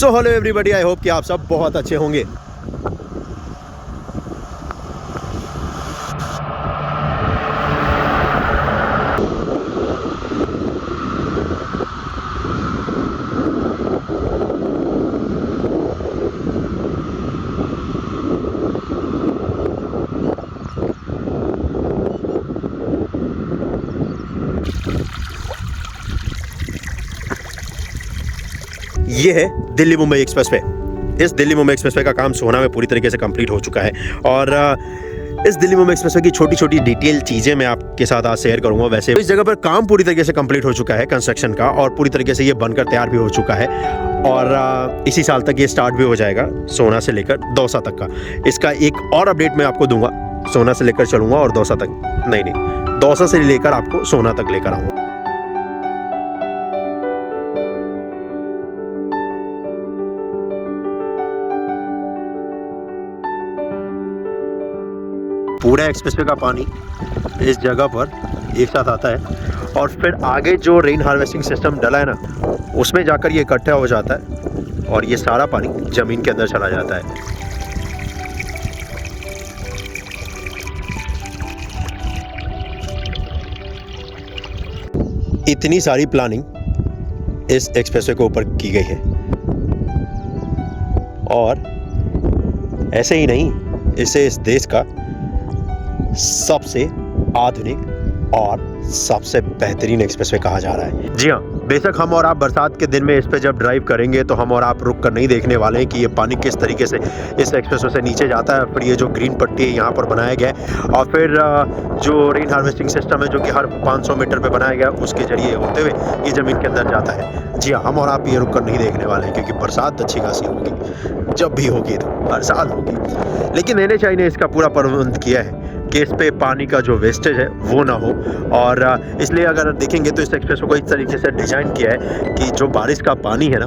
So hello everybody, I hope कि आप सब बहुत अच्छे होंगे। ये है दिल्ली मुंबई एक्सप्रेसवे। इस दिल्ली मुंबई एक्सप्रेसवे का काम सोहना में पूरी तरीके से कंप्लीट हो चुका है और इस दिल्ली मुंबई एक्सप्रेसवे की छोटी छोटी डिटेल चीज़ें मैं आपके साथ आज शेयर करूंगा। वैसे इस जगह पर काम पूरी तरीके से कंप्लीट हो चुका है कंस्ट्रक्शन का, और पूरी तरीके से ये बनकर तैयार भी हो चुका है और इसी साल तक ये स्टार्ट भी हो जाएगा सोहना से लेकर दौसा तक का। इसका एक और अपडेट मैं आपको दूंगा। सोहना से लेकर चलूंगा और दौसा तक नहीं, दौसा से लेकर आपको सोहना तक लेकर आऊँगा। पूरा एक्सप्रेसवे का पानी इस जगह पर एक साथ आता है और फिर आगे जो रेन हार्वेस्टिंग सिस्टम डला है ना, उसमें जाकर ये इकट्ठा हो जाता है और ये सारा पानी ज़मीन के अंदर चला जाता है। इतनी सारी प्लानिंग इस एक्सप्रेसवे के ऊपर की गई है और ऐसे ही नहीं, इसे इस देश का सबसे आधुनिक और सबसे बेहतरीन एक्सप्रेसवे कहा जा रहा है। जी हाँ, बेशक हम और आप बरसात के दिन में इस पे जब ड्राइव करेंगे तो हम और आप रुक कर नहीं देखने वाले हैं कि ये पानी किस तरीके से इस एक्सप्रेसवे से नीचे जाता है, फिर ये जो ग्रीन पट्टी है यहाँ पर बनाया गया है और फिर जो रेन हार्वेस्टिंग सिस्टम है जो कि हर 500 मीटर पे बनाया गया है, उसके जरिए होते हुए ये ज़मीन के अंदर जाता है। जी हाँ, हम और आप ये रुक कर नहीं देखने वाले हैं क्योंकि बरसात अच्छी खासी होगी, जब भी होगी तो हर साल होगी। लेकिन NHAI ने इसका पूरा प्रबंध किया है कि इस पे पानी का जो वेस्टेज है वो ना हो, और इसलिए अगर देखेंगे तो इस एक्सप्रेस को इस तरीके से डिज़ाइन किया है कि जो बारिश का पानी है ना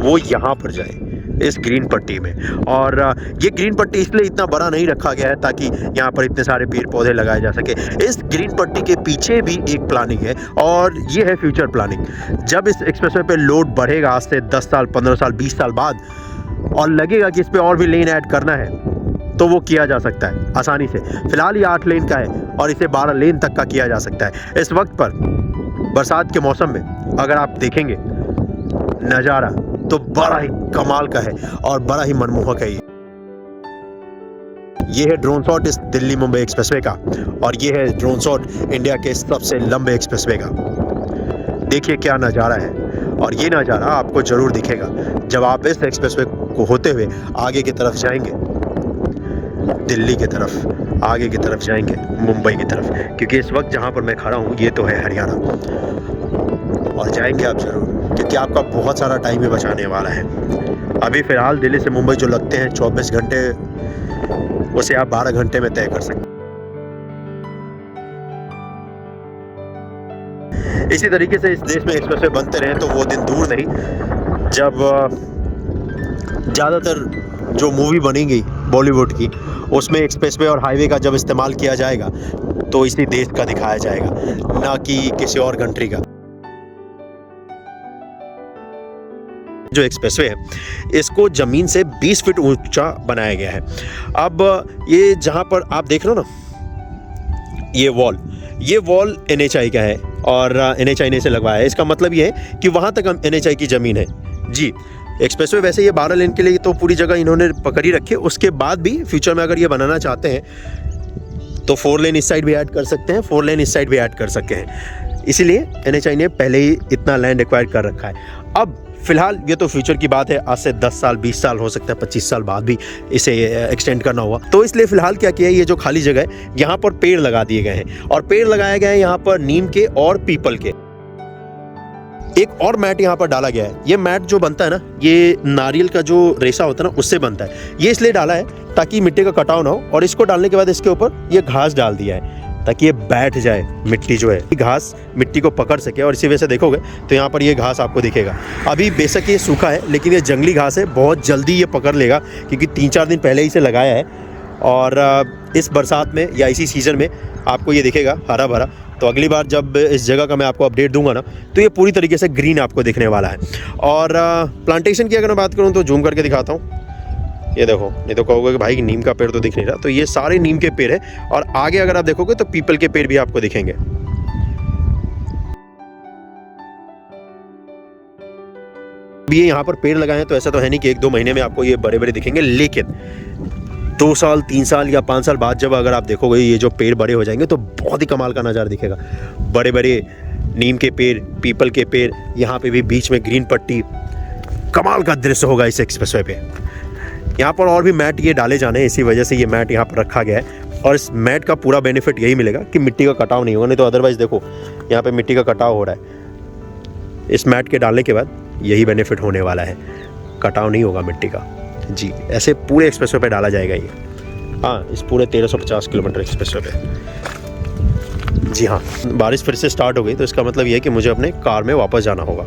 वो यहाँ पर जाए इस ग्रीन पट्टी में। और ये ग्रीन पट्टी इसलिए इतना बड़ा नहीं रखा गया है ताकि यहाँ पर इतने सारे पेड़ पौधे लगाए जा सके। इस ग्रीन पट्टी के पीछे भी एक प्लानिंग है और ये है फ्यूचर प्लानिंग। जब इस एक्सप्रेसवे पे लोड बढ़ेगा आज से 10 साल 15 साल 20 साल बाद और लगेगा कि इस पे और भी लेन ऐड करना है तो वो किया जा सकता है आसानी से। फिलहाल ये 8 लेन का है और इसे 12 लेन तक का किया जा सकता है। इस वक्त पर बरसात के मौसम में अगर आप देखेंगे नज़ारा तो बड़ा ही कमाल का है और बड़ा ही मनमोहक है। ये है ड्रोन शॉट इस दिल्ली मुंबई एक्सप्रेसवे का और ये है ड्रोन शॉट इंडिया के सबसे लंबे एक्सप्रेसवे का। देखिए क्या नज़ारा है और ये नज़ारा आपको ज़रूर दिखेगा जब आप इस एक्सप्रेसवे को होते हुए आगे की तरफ जाएंगे, दिल्ली की तरफ, आगे की तरफ जाएंगे मुंबई की तरफ, क्योंकि इस वक्त जहाँ पर मैं खड़ा हूँ ये तो है हरियाणा, और जाएंगे आप ज़रूर क्योंकि आपका बहुत सारा टाइम ही बचाने वाला है। अभी फ़िलहाल दिल्ली से मुंबई जो लगते हैं 24 घंटे, उसे आप 12 घंटे में तय कर सकते हैं। इसी तरीके से इस देश में एक्सप्रेसवे बनते रहें तो वो दिन दूर नहीं जब ज़्यादातर जो मूवी बनेंगी बॉलीवुड की उसमें एक्सप्रेसवे और हाईवे का जब इस्तेमाल किया जाएगा तो इसी देश का दिखाया जाएगा, ना कि किसी और कंट्री का। जो एक्सप्रेसवे है इसको ज़मीन से 20 फीट ऊंचा बनाया गया है। अब ये जहाँ पर आप देख रहे हो ना, ये वॉल NHAI का है और NHAI ने इसे लगवाया है। इसका मतलब ये है कि वहाँ तक NHAI की ज़मीन है। जी, एक्सप्रेसवे वैसे ये 12 लेन के लिए तो पूरी जगह इन्होंने पकड़ी रखी है। उसके बाद भी फ्यूचर में अगर ये बनाना चाहते हैं तो 4 लेन इस साइड भी ऐड कर सकते हैं, 4 लेन इस साइड भी ऐड कर सकते हैं। इसीलिए NHAI ने पहले ही इतना लैंड एक्वायर कर रखा है। अब फिलहाल ये तो फ्यूचर की बात है, आज से 10 साल 20 साल हो सकता है 25 साल बाद भी इसे एक्सटेंड करना हुआ, तो इसलिए फिलहाल क्या किया है, ये जो खाली जगह है यहाँ पर पेड़ लगा दिए गए हैं और पेड़ लगाए गए हैं यहाँ पर नीम के और पीपल के। एक और मैट यहाँ पर डाला गया है। ये मैट जो बनता है ना, ये नारियल का जो रेशा होता है ना उससे बनता है। ये इसलिए डाला है ताकि मिट्टी का कटाव ना हो, और इसको डालने के बाद इसके ऊपर ये घास डाल दिया है ताकि ये बैठ जाए, मिट्टी जो है घास मिट्टी को पकड़ सके। और इसी वजह से देखोगे तो यहाँ पर ये घास आपको दिखेगा। अभी बेशक ये सूखा है लेकिन ये जंगली घास है, बहुत जल्दी ये पकड़ लेगा क्योंकि 3-4 दिन पहले ही इसे लगाया है और इस बरसात में या इसी सीज़न में आपको ये दिखेगा हरा भरा तो अगली बार जब इस जगह का मैं आपको अपडेट दूंगा ना, तो ये पूरी तरीके से ग्रीन आपको दिखने वाला है। और प्लांटेशन की अगर मैं बात करूँ तो जूम करके दिखाता हूँ, ये देखो, नहीं तो कहोगे कि भाई नीम का पेड़ तो दिख नहीं रहा, तो ये सारे नीम के पेड़ है। और आगे अगर आप देखोगे तो पीपल के पेड़ भी आपको दिखेंगे। ये यहाँ पर पेड़ लगाए हैं तो ऐसा तो है नहीं कि 1-2 महीने में आपको ये बड़े बड़े दिखेंगे, लेकिन 2 साल 3 साल या 5 साल बाद जब अगर आप देखोगे ये जो पेड़ बड़े हो जाएंगे तो बहुत ही कमाल का नज़ारा दिखेगा। बड़े बड़े नीम के पेड़, पीपल के पेड़, यहाँ पे भी बीच में ग्रीन पट्टी, कमाल का दृश्य होगा इस एक्सप्रेसवे पे। यहाँ पर और भी मैट ये डाले जाने हैं, इसी वजह से ये मैट यहाँ पर रखा गया है। और इस मैट का पूरा बेनिफिट यही मिलेगा कि मिट्टी का कटाव नहीं होगा, नहीं तो अदरवाइज़ देखो यहाँ पे मिट्टी का कटाव हो रहा है। इस मैट के डालने के बाद यही बेनिफिट होने वाला है, कटाव नहीं होगा मिट्टी का जी। ऐसे पूरे एक्सप्रेसवे पे डाला जाएगा ये, हाँ, इस पूरे 1350 किलोमीटर एक्सप्रेसवे पे। जी हाँ, बारिश फिर से स्टार्ट हो गई तो इसका मतलब ये है कि मुझे अपने कार में वापस जाना होगा।